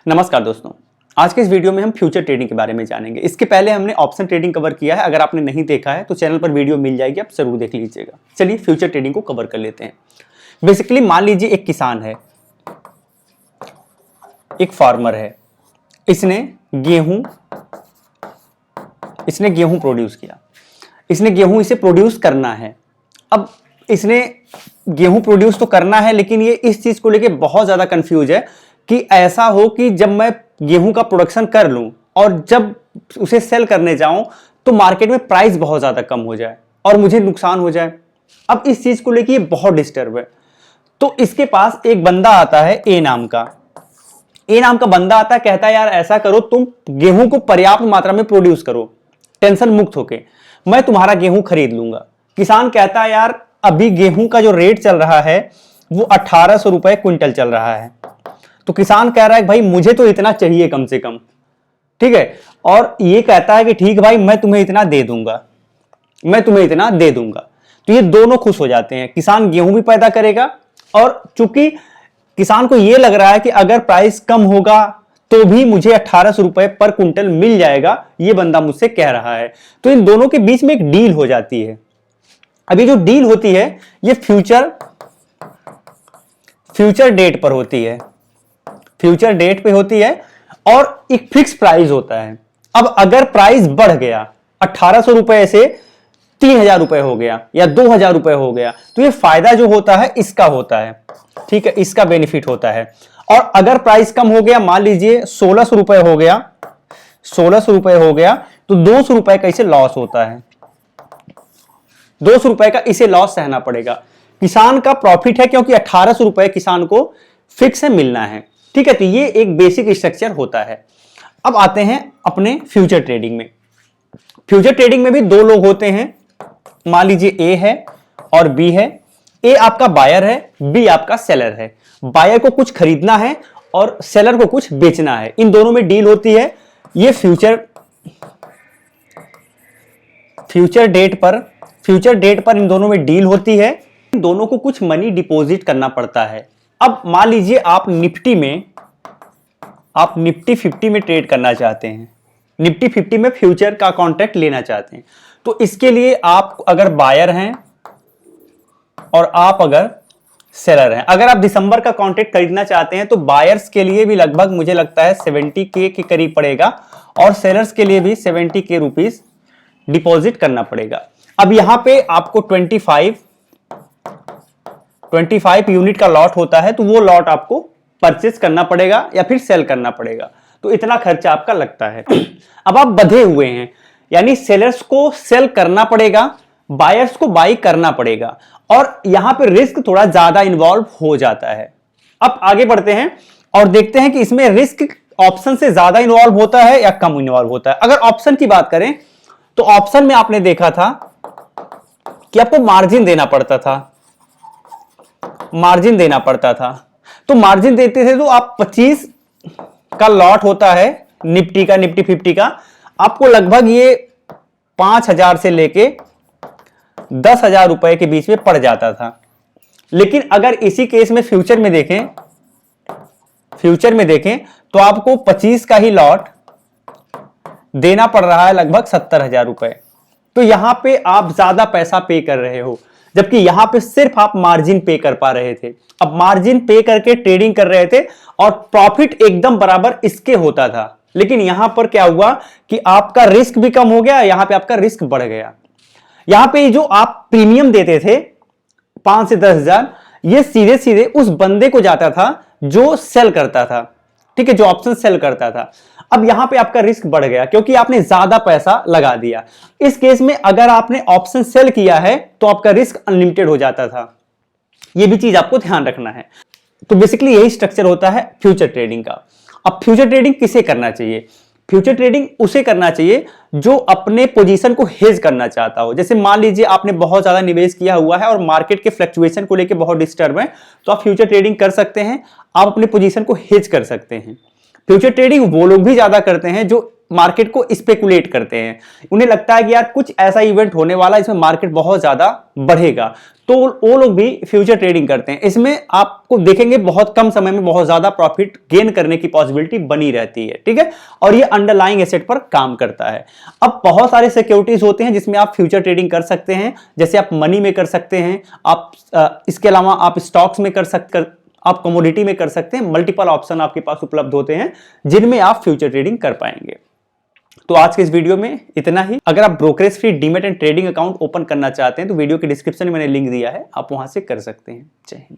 नमस्कार दोस्तों, आज के इस वीडियो में हम फ्यूचर ट्रेडिंग के बारे में जानेंगे। इसके पहले हमने ऑप्शन ट्रेडिंग कवर किया है। अगर आपने नहीं देखा है तो चैनल पर वीडियो मिल जाएगी, आप जरूर देख लीजिएगा। चलिए फ्यूचर ट्रेडिंग को कवर कर लेते हैं। बेसिकली मान लीजिए एक किसान है, एक फार्मर है, इसने गेहूं प्रोड्यूस किया। इसने गेहूं इसे प्रोड्यूस करना है। अब इसने गेहूं प्रोड्यूस तो करना है, लेकिन ये इस चीज को लेके बहुत ज्यादा कंफ्यूज है कि ऐसा हो कि जब मैं गेहूं का प्रोडक्शन कर लूं और जब उसे सेल करने जाऊं तो मार्केट में प्राइस बहुत ज्यादा कम हो जाए और मुझे नुकसान हो जाए। अब इस चीज को लेके ये बहुत डिस्टर्ब है। तो इसके पास एक बंदा आता है, ए नाम का बंदा आता है, कहता है यार ऐसा करो, तुम गेहूं को पर्याप्त मात्रा में प्रोड्यूस करो, टेंशन मुक्त होके, मैं तुम्हारा गेहूं खरीद लूंगा। किसान कहता है यार अभी गेहूं का जो रेट चल रहा है वो 1800 रुपए क्विंटल चल रहा है। तो किसान कह रहा है भाई मुझे तो इतना चाहिए कम से कम, ठीक है। और ये कहता है कि ठीक भाई मैं तुम्हें इतना दे दूंगा। तो ये दोनों खुश हो जाते हैं। किसान गेहूं भी पैदा करेगा और चूंकि किसान को ये लग रहा है कि अगर प्राइस कम होगा तो भी मुझे 1800 रुपए पर क्विंटल मिल जाएगा, ये बंदा मुझसे कह रहा है। तो इन दोनों के बीच में एक डील हो जाती है। अभी जो डील होती है ये फ्यूचर डेट पर होती है, फ्यूचर डेट पे होती है और एक फिक्स प्राइस होता है। अब अगर प्राइस बढ़ गया 1800 रुपए से 3000 रुपए हो गया या 2000 रुपए हो गया, तो ये फायदा जो होता है इसका होता है, ठीक है, इसका बेनिफिट होता है। और अगर प्राइस कम हो गया, मान लीजिए 1600 रुपए हो गया, तो 200 रुपए का इसे लॉस होता है। 200 रुपए का इसे लॉस सहना पड़ेगा। किसान का प्रॉफिट है क्योंकि 1800 रुपए किसान को फिक्स है मिलना है, ठीक है। तो ये एक बेसिक स्ट्रक्चर होता है। अब आते हैं अपने फ्यूचर ट्रेडिंग में। फ्यूचर ट्रेडिंग में भी दो लोग होते हैं। मान लीजिए ए है और बी है। ए आपका बायर है, बी आपका सेलर है। बायर को कुछ खरीदना है और सेलर को कुछ बेचना है। इन दोनों में डील होती है। ये फ्यूचर डेट पर इन दोनों में डील होती है। इन दोनों को कुछ मनी डिपॉजिट करना पड़ता है। अब मान लीजिए आप निफ्टी 50 में ट्रेड करना चाहते हैं, निफ्टी 50 में फ्यूचर का कॉन्ट्रैक्ट लेना चाहते हैं। तो इसके लिए आप अगर बायर हैं और आप अगर सेलर हैं, अगर आप दिसंबर का कॉन्ट्रैक्ट खरीदना चाहते हैं तो बायर्स के लिए भी लगभग मुझे लगता है 70K के करीब पड़ेगा और सेलर्स के लिए भी 70K रुपीस डिपॉजिट करना पड़ेगा। अब यहां पे आपको 25 यूनिट का लॉट होता है, तो वो लॉट आपको परचेस करना पड़ेगा या फिर सेल करना पड़ेगा। तो इतना खर्चा आपका लगता है। अब आप बंधे हुए हैं, यानी सेलर्स को सेल करना पड़ेगा, बायर्स को बाई करना पड़ेगा और यहां पे रिस्क थोड़ा ज्यादा इन्वॉल्व हो जाता है। अब आगे बढ़ते हैं और देखते हैं कि इसमें रिस्क ऑप्शन से ज्यादा इन्वॉल्व होता है या कम इन्वॉल्व होता है। अगर ऑप्शन की बात करें तो ऑप्शन में आपने देखा था कि आपको मार्जिन देना पड़ता था। तो मार्जिन देते थे तो आप 25 का लॉट होता है निफ्टी 50 का, आपको लगभग ये 5000 से लेके 10,000 रुपए के बीच में पड़ जाता था। लेकिन अगर इसी केस में फ्यूचर में देखें तो आपको 25 का ही लॉट देना पड़ रहा है लगभग 70,000 रुपए। तो यहां पे आप ज्यादा पैसा पे कर रहे हो, जबकि यहां पे सिर्फ आप मार्जिन पे कर पा रहे थे। अब मार्जिन पे करके ट्रेडिंग कर रहे थे और प्रॉफिट एकदम बराबर इसके होता था। लेकिन यहां पर क्या हुआ कि आपका रिस्क भी कम हो गया, यहां पे आपका रिस्क बढ़ गया। यहां पे जो आप प्रीमियम देते थे 5 से 10,000, ये सीधे सीधे उस बंदे को जाता था जो सेल करता था, ठीक है, जो ऑप्शन सेल करता था। अब यहां पे आपका रिस्क बढ़ गया क्योंकि आपने ज्यादा पैसा लगा दिया। इस केस में अगर आपने ऑप्शन सेल किया है तो आपका रिस्क अनलिमिटेड हो जाता था। यह भी चीज आपको ध्यान रखना है। तो बेसिकली यही स्ट्रक्चर होता है फ्यूचर ट्रेडिंग का। अब फ्यूचर ट्रेडिंग किसे करना चाहिए? फ्यूचर ट्रेडिंग उसे करना चाहिए जो अपने पोजीशन को हेज करना चाहता हो। जैसे मान लीजिए आपने बहुत ज्यादा निवेश किया हुआ है और मार्केट के फ्लक्चुएशन को लेकर बहुत डिस्टर्ब है, तो आप फ्यूचर ट्रेडिंग कर सकते हैं। आप अपने पोजीशन को हेज कर सकते हैं। फ्यूचर ट्रेडिंग वो लोग भी ज्यादा करते हैं जो मार्केट को स्पेकुलेट करते हैं। उन्हें लगता है कि यार कुछ ऐसा इवेंट होने वाला है इसमें मार्केट बहुत ज्यादा बढ़ेगा, तो वो लोग भी फ्यूचर ट्रेडिंग करते हैं। इसमें आपको देखेंगे बहुत कम समय में बहुत ज्यादा प्रॉफिट गेन करने की पॉसिबिलिटी बनी रहती है, ठीक है। और ये अंडरलाइंग एसेट पर काम करता है। अब बहुत सारे सिक्योरिटीज होते हैं जिसमें आप फ्यूचर ट्रेडिंग कर सकते हैं, जैसे आप मनी में कर सकते हैं, आप इसके अलावा आप स्टॉक्स में कर सकते, आप कमोडिटी में कर सकते हैं। मल्टीपल ऑप्शन आपके पास उपलब्ध होते हैं जिनमें आप फ्यूचर ट्रेडिंग कर पाएंगे। तो आज के इस वीडियो में इतना ही। अगर आप brokerage free demat and trading account open करना चाहते हैं तो वीडियो के डिस्क्रिप्शन में मैंने लिंक दिया है, आप वहां से कर सकते हैं। जय हिंद।